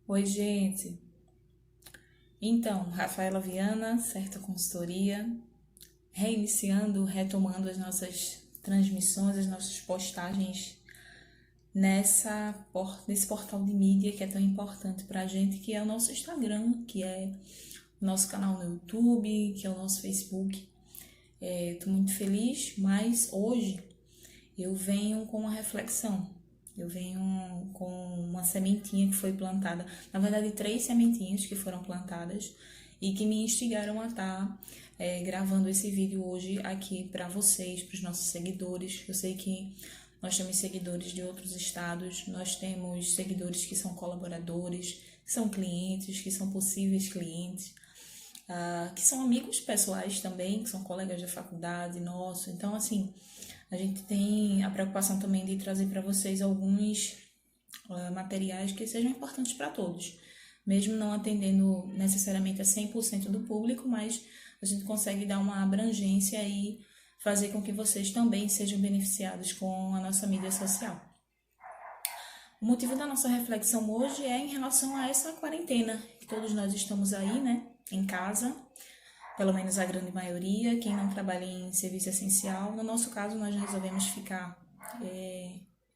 Oi, gente. Então, Rafaela Viana, Certa Consultoria, reiniciando, retomando as nossas transmissões, as nossas postagens nesse portal de mídia que é tão importante para a gente, que é o nosso Instagram, que é o nosso canal no YouTube, que é o nosso Facebook. Estou muito feliz, mas hoje eu venho com uma reflexão. Eu venho com uma sementinha que foi plantada, na verdade, três sementinhas que foram plantadas e que me instigaram a estar gravando esse vídeo hoje aqui para vocês, para os nossos seguidores. Eu sei que nós temos seguidores de outros estados, nós temos seguidores que são colaboradores, que são clientes, que são possíveis clientes, que são amigos pessoais também, que são colegas da faculdade, nosso. Então, assim, a gente tem a preocupação também de trazer para vocês alguns materiais que sejam importantes para todos. Mesmo não atendendo necessariamente a 100% do público, mas a gente consegue dar uma abrangência e fazer com que vocês também sejam beneficiados com a nossa mídia social. O motivo da nossa reflexão hoje é em relação a essa quarentena, que todos nós estamos aí, né, em casa, pelo menos a grande maioria, quem não trabalha em serviço essencial. No nosso caso, nós resolvemos ficar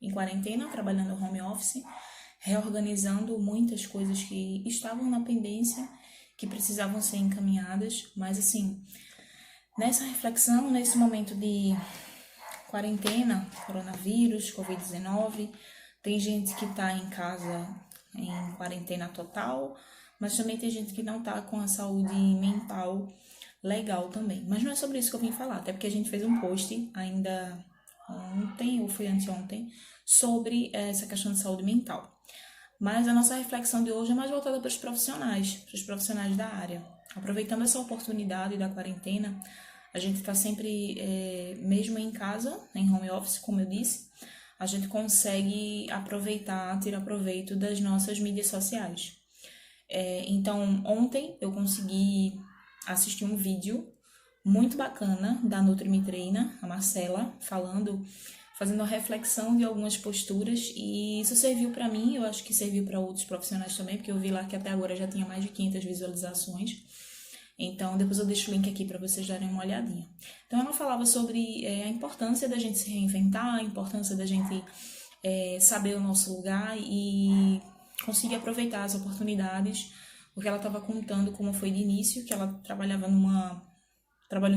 em quarentena, trabalhando home office, reorganizando muitas coisas que estavam na pendência, que precisavam ser encaminhadas, mas assim, nessa reflexão, nesse momento de quarentena, coronavírus, Covid-19, tem gente que está em casa em quarentena total, mas também tem gente que não está com a saúde mental legal também. Mas não é sobre isso que eu vim falar, até porque a gente fez um post ainda ontem, ou foi anteontem, sobre essa questão de saúde mental. Mas a nossa reflexão de hoje é mais voltada para os profissionais da área. Aproveitando essa oportunidade da quarentena, a gente está sempre, mesmo em casa, em home office, como eu disse, a gente consegue aproveitar, tirar proveito das nossas mídias sociais. Então, ontem eu consegui assistir um vídeo muito bacana da Nutri Me Treina, a Marcela, fazendo a reflexão de algumas posturas, e isso serviu para mim, eu acho que serviu para outros profissionais também, porque eu vi lá que até agora já tinha mais de 500 visualizações. Então, depois eu deixo o link aqui para vocês darem uma olhadinha. Então, ela falava sobre a importância da gente se reinventar, a importância da gente saber o nosso lugar e conseguir aproveitar as oportunidades, porque ela estava contando como foi de início, que ela trabalhou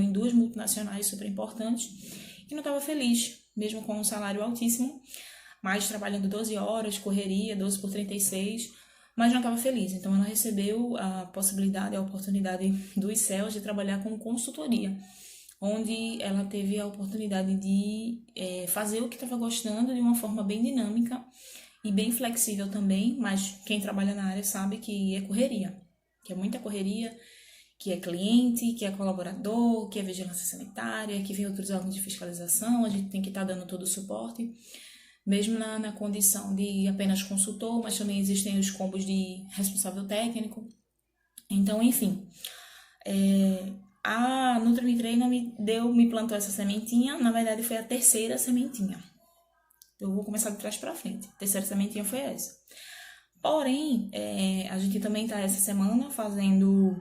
em duas multinacionais super importantes e não estava feliz, mesmo com um salário altíssimo, mas trabalhando 12 horas, correria, 12 por 36, mas não estava feliz. Então ela recebeu a possibilidade, a oportunidade dos céus de trabalhar com consultoria, onde ela teve a oportunidade de fazer o que estava gostando de uma forma bem dinâmica e bem flexível também, mas quem trabalha na área sabe que é correria, que é muita correria, que é cliente, que é colaborador, que é vigilância sanitária, que vem outros órgãos de fiscalização, a gente tem que estar dando todo o suporte, mesmo na condição de apenas consultor, mas também existem os combos de responsável técnico. Então, enfim, a Nutri Treina me plantou essa sementinha, na verdade foi a terceira sementinha. Eu vou começar de trás para frente. A terceira sementinha foi essa. Porém, a gente também está essa semana fazendo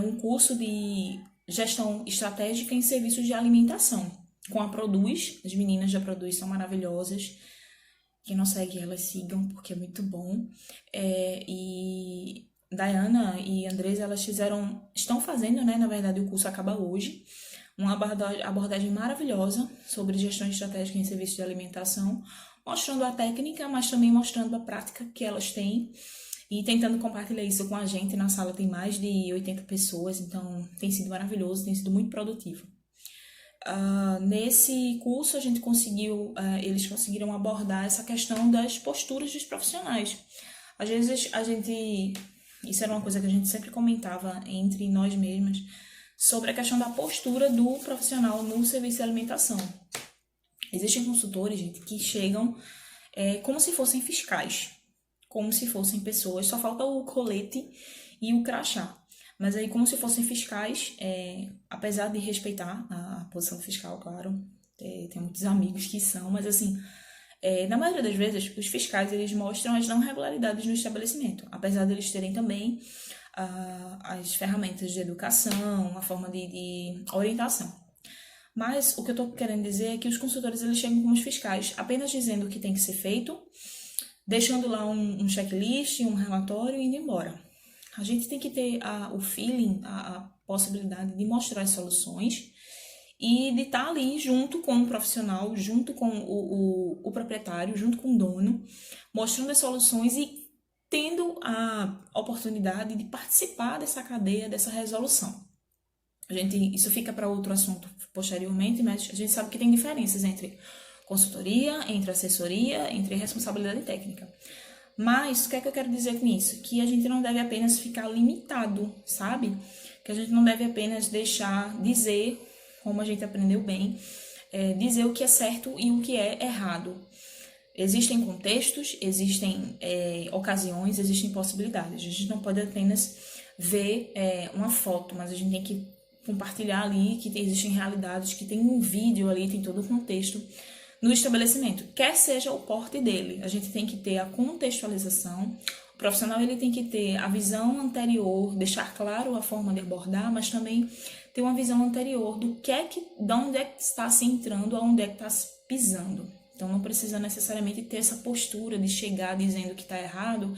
um curso de gestão estratégica em serviços de alimentação com a Produz. As meninas da Produz são maravilhosas. Quem não segue elas, sigam, porque é muito bom. E Dayana e Andresa, elas estão fazendo, né? Na verdade, o curso acaba hoje. Uma abordagem maravilhosa sobre gestão estratégica em serviços de alimentação, mostrando a técnica, mas também mostrando a prática que elas têm e tentando compartilhar isso com a gente. Na sala tem mais de 80 pessoas, então tem sido maravilhoso, tem sido muito produtivo. Nesse curso eles conseguiram abordar essa questão das posturas dos profissionais. Às vezes isso era uma coisa que a gente sempre comentava entre nós mesmas, sobre a questão da postura do profissional no serviço de alimentação. Existem consultores, gente, que chegam como se fossem fiscais, como se fossem pessoas, só falta o colete e o crachá. Mas aí, como se fossem fiscais, apesar de respeitar a posição fiscal, claro, tem muitos amigos que são, mas assim, Na maioria das vezes, os fiscais eles mostram as não regularidades no estabelecimento, apesar de eles terem também as ferramentas de educação, a forma de orientação. Mas o que eu estou querendo dizer é que os consultores eles chegam como os fiscais, apenas dizendo o que tem que ser feito, deixando lá um checklist, um relatório e indo embora. A gente tem que ter o feeling, a possibilidade de mostrar as soluções e de estar ali junto com o profissional, junto com o proprietário, junto com o dono, mostrando as soluções e tendo a oportunidade de participar dessa cadeia, dessa resolução. Isso fica para outro assunto posteriormente, mas a gente sabe que tem diferenças entre consultoria, entre assessoria, entre responsabilidade técnica. Mas o que é que eu quero dizer com isso? Que a gente não deve apenas ficar limitado, sabe? Que a gente não deve apenas dizer, como a gente aprendeu bem, dizer o que é certo e o que é errado. Existem contextos, existem ocasiões, existem possibilidades. A gente não pode apenas ver uma foto, mas a gente tem que compartilhar ali que existem realidades, que tem um vídeo ali, tem todo o contexto no estabelecimento, quer seja o porte dele. A gente tem que ter a contextualização, o profissional ele tem que ter a visão anterior, deixar claro a forma de abordar, mas também ter uma visão anterior de onde é que está se entrando, aonde é que está se pisando. Então não precisa necessariamente ter essa postura de chegar dizendo que está errado,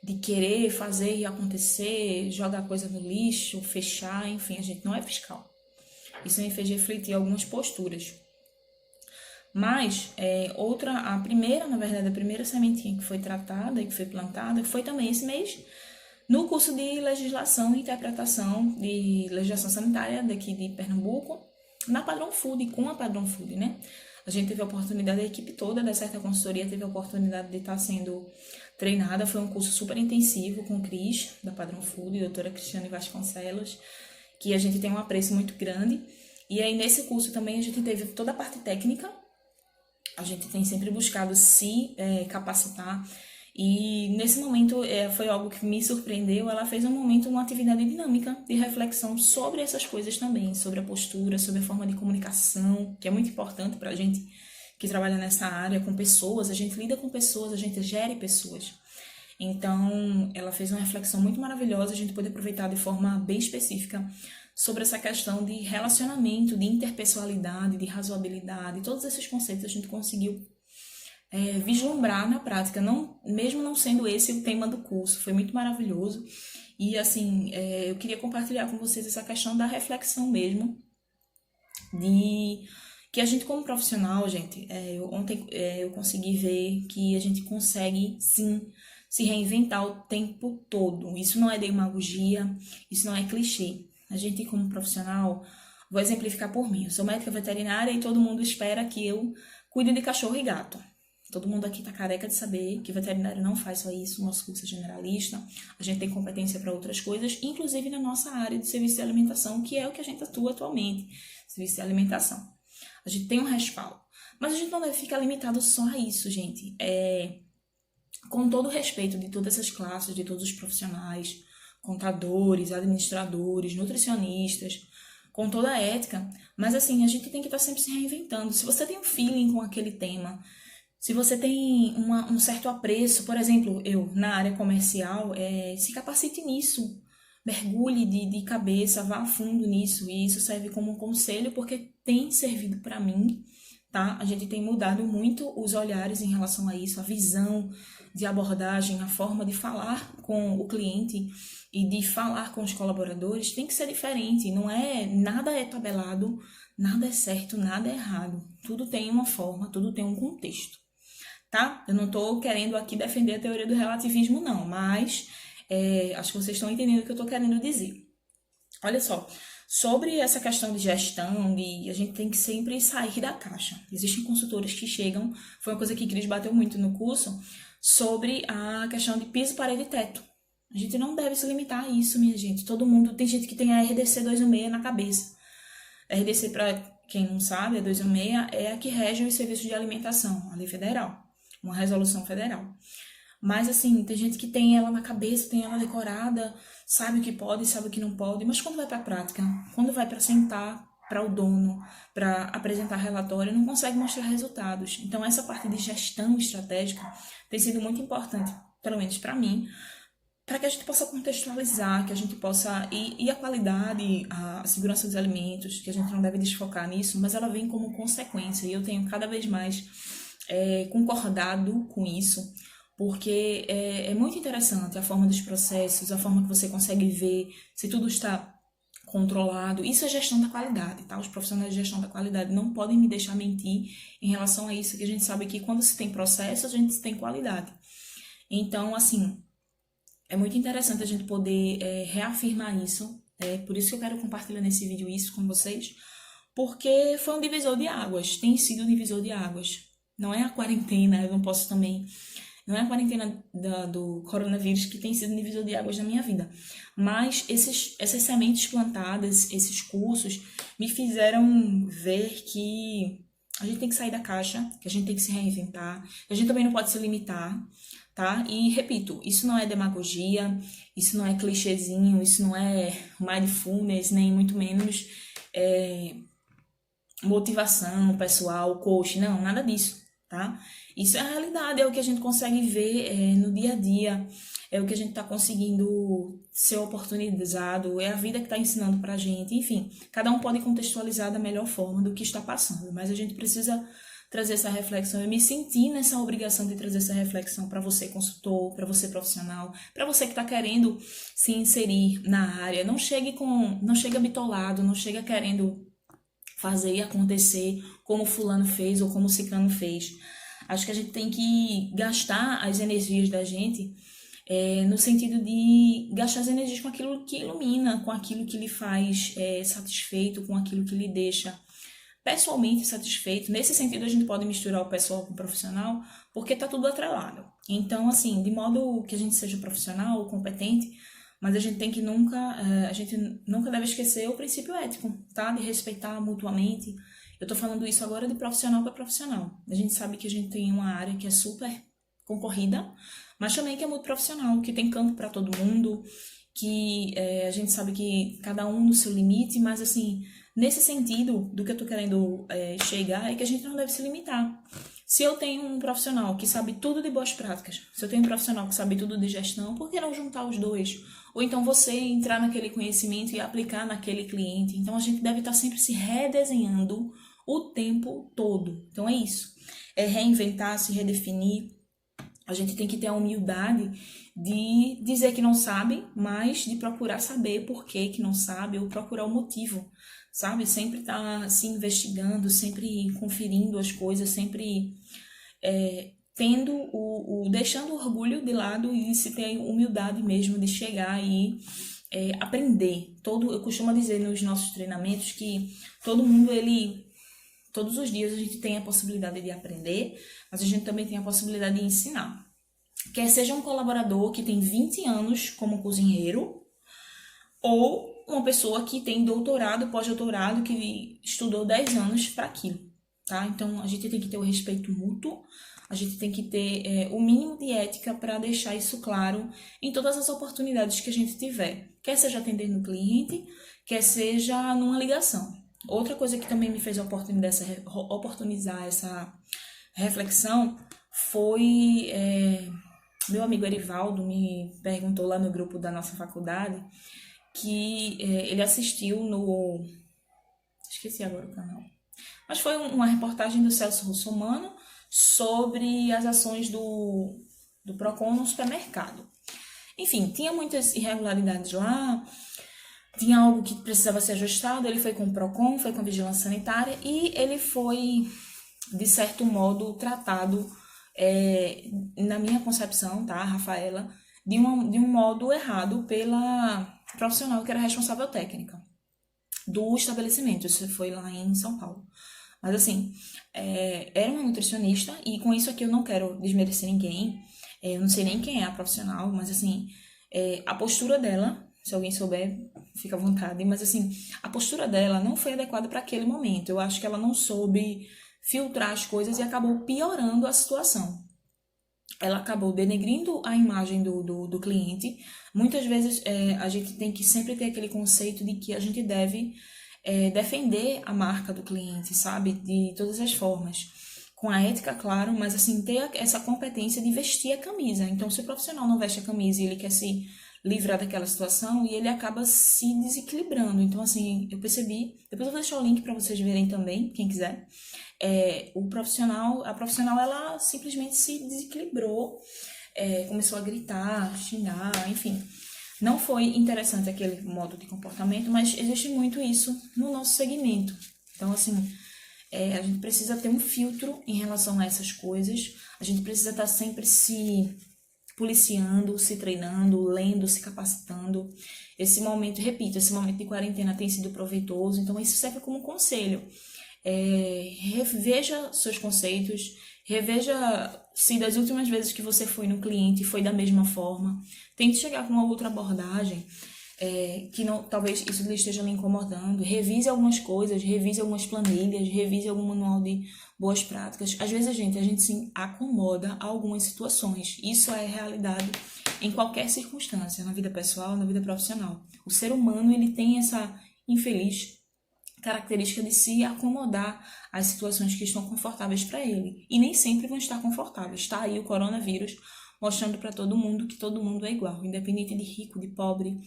de querer fazer e acontecer, jogar coisa no lixo, fechar, enfim, a gente não é fiscal. Isso me fez refletir algumas posturas. Mas a primeira sementinha que foi tratada e que foi plantada foi também esse mês no curso de legislação e interpretação de legislação sanitária daqui de Pernambuco, na Padrão Food, com a Padrão Food, né? A gente teve a oportunidade, a equipe toda da Certa Consultoria teve a oportunidade de estar sendo treinada. Foi um curso super intensivo com o Cris, da Padrão Food, doutora Cristiane Vasconcelos, que a gente tem um apreço muito grande. E aí, nesse curso também, a gente teve toda a parte técnica. A gente tem sempre buscado se capacitar. E nesse momento foi algo que me surpreendeu. Ela fez uma atividade dinâmica de reflexão sobre essas coisas também, sobre a postura, sobre a forma de comunicação, que é muito importante para a gente que trabalha nessa área com pessoas. A gente lida com pessoas, a gente gere pessoas. Então, ela fez uma reflexão muito maravilhosa, a gente pôde aproveitar de forma bem específica sobre essa questão de relacionamento, de interpessoalidade, de razoabilidade, todos esses conceitos a gente conseguiu vislumbrar na prática, mesmo não sendo esse o tema do curso. Foi muito maravilhoso e assim, eu queria compartilhar com vocês essa questão da reflexão mesmo, de que a gente como profissional, gente, ontem eu consegui ver que a gente consegue sim se reinventar o tempo todo. Isso não é demagogia, isso não é clichê. A gente como profissional, vou exemplificar por mim, eu sou médica veterinária e todo mundo espera que eu cuide de cachorro e gato. Todo mundo aqui tá careca de saber que veterinário não faz só isso, o nosso curso é generalista, a gente tem competência para outras coisas, inclusive na nossa área de serviço de alimentação, que é o que a gente atua atualmente, serviço de alimentação. A gente tem um respaldo, mas a gente não deve ficar limitado só a isso, gente. Com todo o respeito de todas essas classes, de todos os profissionais, contadores, administradores, nutricionistas, com toda a ética, mas assim, a gente tem que estar sempre se reinventando. Se você tem um feeling com aquele tema, se você tem um certo apreço, por exemplo, eu na área comercial, se capacite nisso, mergulhe de cabeça, vá a fundo nisso, e isso serve como um conselho porque tem servido para mim, tá? A gente tem mudado muito os olhares em relação a isso, a visão de abordagem, a forma de falar com o cliente e de falar com os colaboradores tem que ser diferente, nada é tabelado, nada é certo, nada é errado, tudo tem uma forma, tudo tem um contexto. Tá? Eu não estou querendo aqui defender a teoria do relativismo, não, mas acho que vocês estão entendendo o que eu estou querendo dizer. Olha só, sobre essa questão de gestão, a gente tem que sempre sair da caixa. Existem consultores que chegam, foi uma coisa que Cris bateu muito no curso, sobre a questão de piso, parede e teto. A gente não deve se limitar a isso, minha gente. Todo mundo, tem gente que tem a RDC 216 na cabeça. A RDC, para quem não sabe, a 216 é a que rege os serviços de alimentação, a lei federal. Uma resolução federal. Mas assim, tem gente que tem ela na cabeça, tem ela decorada, sabe o que pode, sabe o que não pode, mas quando vai para a prática, quando vai para sentar para o dono, para apresentar relatório, não consegue mostrar resultados. Então, essa parte de gestão estratégica tem sido muito importante, pelo menos para mim, para que a gente possa contextualizar, que a gente possa. E a qualidade, a segurança dos alimentos, que a gente não deve desfocar nisso, mas ela vem como consequência. E eu tenho cada vez mais concordado com isso, porque é muito interessante a forma dos processos, a forma que você consegue ver se tudo está controlado. Isso é gestão da qualidade, tá? Os profissionais de gestão da qualidade não podem me deixar mentir em relação a isso, que a gente sabe que quando se tem processo, a gente tem qualidade. Então, assim, é muito interessante a gente poder reafirmar isso. É por isso que eu quero compartilhar nesse vídeo isso com vocês, porque foi um divisor de águas, tem sido um divisor de águas. Não é a quarentena, eu não posso também. Não é a quarentena do coronavírus que tem sido um divisor de águas na minha vida. Mas essas sementes plantadas, esses cursos, me fizeram ver que a gente tem que sair da caixa, que a gente tem que se reinventar, que a gente também não pode se limitar, tá? E repito, isso não é demagogia, isso não é clichêzinho, isso não é mindfulness, nem muito menos motivação pessoal, coach, não, nada disso, tá? Isso é a realidade, é o que a gente consegue ver no dia a dia, é o que a gente está conseguindo ser oportunizado, é a vida que está ensinando pra gente, enfim, cada um pode contextualizar da melhor forma do que está passando, mas a gente precisa trazer essa reflexão. Eu me senti nessa obrigação de trazer essa reflexão para você consultor, para você profissional, para você que está querendo se inserir na área. Não chega bitolado, não chega querendo fazer e acontecer como fulano fez ou como ciclano fez. Acho que a gente tem que gastar as energias da gente no sentido de gastar as energias com aquilo que ilumina, com aquilo que lhe faz satisfeito, com aquilo que lhe deixa pessoalmente satisfeito. Nesse sentido, a gente pode misturar o pessoal com o profissional, porque tá tudo atrelado. Então, assim, de modo que a gente seja profissional, competente, mas a gente tem que a gente nunca deve esquecer o princípio ético, tá? De respeitar mutuamente. Eu tô falando isso agora de profissional para profissional. A gente sabe que a gente tem uma área que é super concorrida, mas também que é muito profissional, que tem campo para todo mundo, que a gente sabe que cada um no seu limite, mas assim, nesse sentido, do que eu tô querendo chegar, é que a gente não deve se limitar. Se eu tenho um profissional que sabe tudo de boas práticas, se eu tenho um profissional que sabe tudo de gestão, por que não juntar os dois? Ou então você entrar naquele conhecimento e aplicar naquele cliente. Então a gente deve estar sempre se redesenhando o tempo todo. Então é isso. É reinventar, se redefinir. A gente tem que ter a humildade de dizer que não sabe, mas de procurar saber por que não sabe ou procurar o motivo, sabe? Sempre estar se investigando, sempre conferindo as coisas, sempre deixando o orgulho de lado e se ter humildade mesmo de chegar e aprender. Eu costumo dizer nos nossos treinamentos que todo mundo, todos os dias a gente tem a possibilidade de aprender, mas a gente também tem a possibilidade de ensinar. Quer seja um colaborador que tem 20 anos como cozinheiro, ou uma pessoa que tem doutorado, pós-doutorado, que estudou 10 anos para aquilo, tá? Então, a gente tem que ter o respeito mútuo, a gente tem que ter o mínimo de ética para deixar isso claro em todas as oportunidades que a gente tiver. Quer seja atendendo o cliente, quer seja numa ligação. Outra coisa que também me fez oportunizar essa reflexão foi... meu amigo Erivaldo me perguntou lá no grupo da nossa faculdade que ele assistiu no... Esqueci agora o canal. Mas foi uma reportagem do Celso Russomano sobre as ações do Procon no supermercado. Enfim, tinha muitas irregularidades lá, tinha algo que precisava ser ajustado, ele foi com o Procon, foi com a Vigilância Sanitária e ele foi, de certo modo, tratado, na minha concepção, tá, Rafaela, de um modo errado pela profissional que era responsável técnica do estabelecimento. Isso foi lá em São Paulo. Mas assim, era uma nutricionista, e com isso aqui eu não quero desmerecer ninguém, eu não sei nem quem é a profissional, mas assim, a postura dela, se alguém souber, fica à vontade, mas assim, a postura dela não foi adequada para aquele momento. Eu acho que ela não soube filtrar as coisas e acabou piorando a situação. Ela acabou denegrindo a imagem do cliente. Muitas vezes a gente tem que sempre ter aquele conceito de que a gente deve defender a marca do cliente, sabe? De todas as formas. Com a ética, claro, mas assim, ter essa competência de vestir a camisa. Então, se o profissional não veste a camisa e ele quer se livrar daquela situação, e ele acaba se desequilibrando. Então, assim, eu percebi, depois eu vou deixar o link para vocês verem também, quem quiser. A profissional, ela simplesmente se desequilibrou, começou a gritar, xingar, enfim. Não foi interessante aquele modo de comportamento, mas existe muito isso no nosso segmento. Então, assim, a gente precisa ter um filtro em relação a essas coisas, a gente precisa estar sempre se policiando, se treinando, lendo, se capacitando. Esse momento, repito, esse momento de quarentena tem sido proveitoso, então isso serve como conselho. Reveja seus conceitos, reveja se das últimas vezes que você foi no cliente foi da mesma forma. Tente chegar com uma outra abordagem, que não, talvez isso lhe esteja lhe incomodando. Revise algumas coisas, revise algumas planilhas, revise algum manual de boas práticas. Às vezes a gente se acomoda a algumas situações. Isso é realidade em qualquer circunstância, na vida pessoal, na vida profissional. O ser humano, ele tem essa infeliz característica de se acomodar às situações que estão confortáveis para ele. E nem sempre vão estar confortáveis. Está aí o coronavírus mostrando para todo mundo que todo mundo é igual, independente de rico, de pobre,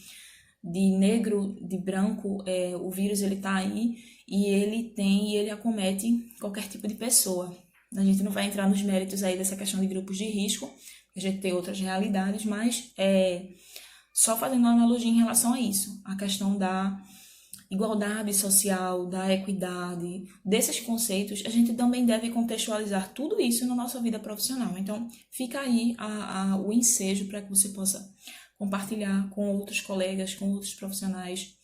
de negro, de branco, o vírus ele tá aí e ele acomete qualquer tipo de pessoa. A gente não vai entrar nos méritos aí dessa questão de grupos de risco, a gente tem outras realidades, mas só fazendo uma analogia em relação a isso, a questão da igualdade social, da equidade, desses conceitos, a gente também deve contextualizar tudo isso na nossa vida profissional. Então, fica aí o ensejo para que você possa compartilhar com outros colegas, com outros profissionais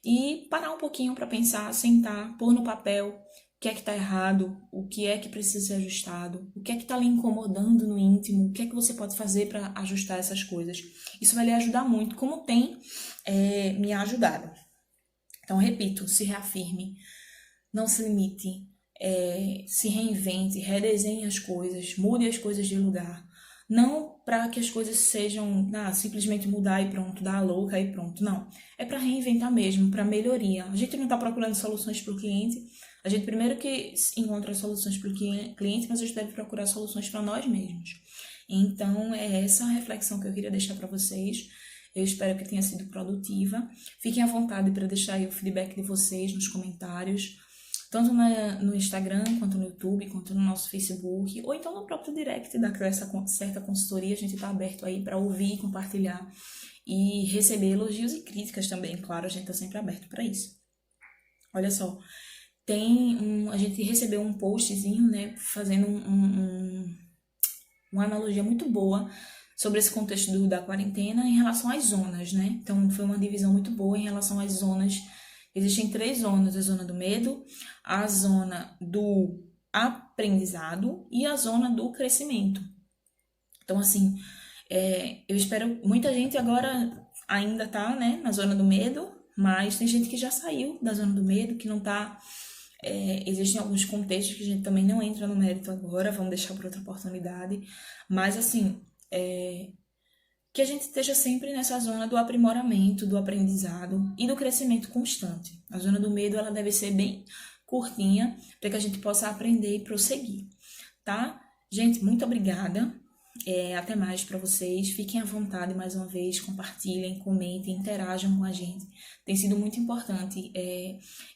e parar um pouquinho para pensar, sentar, pôr no papel o que é que está errado, o que é que precisa ser ajustado, o que é que está lhe incomodando no íntimo, o que é que você pode fazer para ajustar essas coisas. Isso vai lhe ajudar muito, como tem me ajudado. Então, repito, se reafirme, não se limite, se reinvente, redesenhe as coisas, mude as coisas de lugar. Não para que as coisas sejam simplesmente mudar e pronto, dar a louca e pronto. Não. É para reinventar mesmo, para melhoria. A gente não está procurando soluções para o cliente. A gente primeiro que encontra soluções para o cliente, mas a gente deve procurar soluções para nós mesmos. Então, é essa a reflexão que eu queria deixar para vocês. Eu espero que tenha sido produtiva. Fiquem à vontade para deixar aí o feedback de vocês nos comentários, tanto no Instagram, quanto no YouTube, quanto no nosso Facebook, ou então no próprio direct dessa certa consultoria. A gente está aberto aí para ouvir, compartilhar e receber elogios e críticas também. Claro, a gente está sempre aberto para isso. Olha só, a gente recebeu um postzinho, né, fazendo uma analogia muito boa sobre esse contexto da quarentena em relação às zonas, né? Então, foi uma divisão muito boa em relação às zonas. Existem 3 zonas: a zona do medo, a zona do aprendizado e a zona do crescimento. Então, assim, eu espero, muita gente agora ainda tá, né, na zona do medo, mas tem gente que já saiu da zona do medo, que não tá... existem alguns contextos que a gente também não entra no mérito agora, vamos deixar para outra oportunidade, mas, assim... que a gente esteja sempre nessa zona do aprimoramento, do aprendizado e do crescimento constante. A zona do medo, ela deve ser bem curtinha para que a gente possa aprender e prosseguir, tá? Gente, muito obrigada. Até mais para vocês. Fiquem à vontade mais uma vez, compartilhem, comentem, interajam com a gente. Tem sido muito importante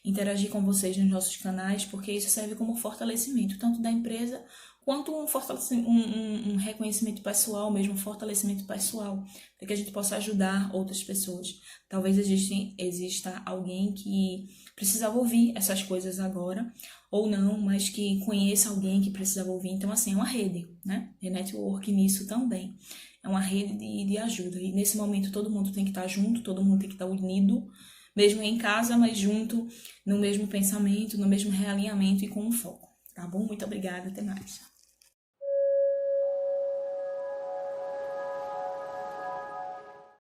interagir com vocês nos nossos canais, porque isso serve como fortalecimento, tanto da empresa quanto um reconhecimento pessoal, mesmo um fortalecimento pessoal, para que a gente possa ajudar outras pessoas. Talvez exista alguém que precisava ouvir essas coisas agora, ou não, mas que conheça alguém que precisava ouvir. Então, assim, é uma rede, né? É network nisso também. É uma rede de ajuda. E nesse momento todo mundo tem que estar junto, todo mundo tem que estar unido, mesmo em casa, mas junto, no mesmo pensamento, no mesmo realinhamento e com um foco. Tá bom? Muito obrigada, até mais.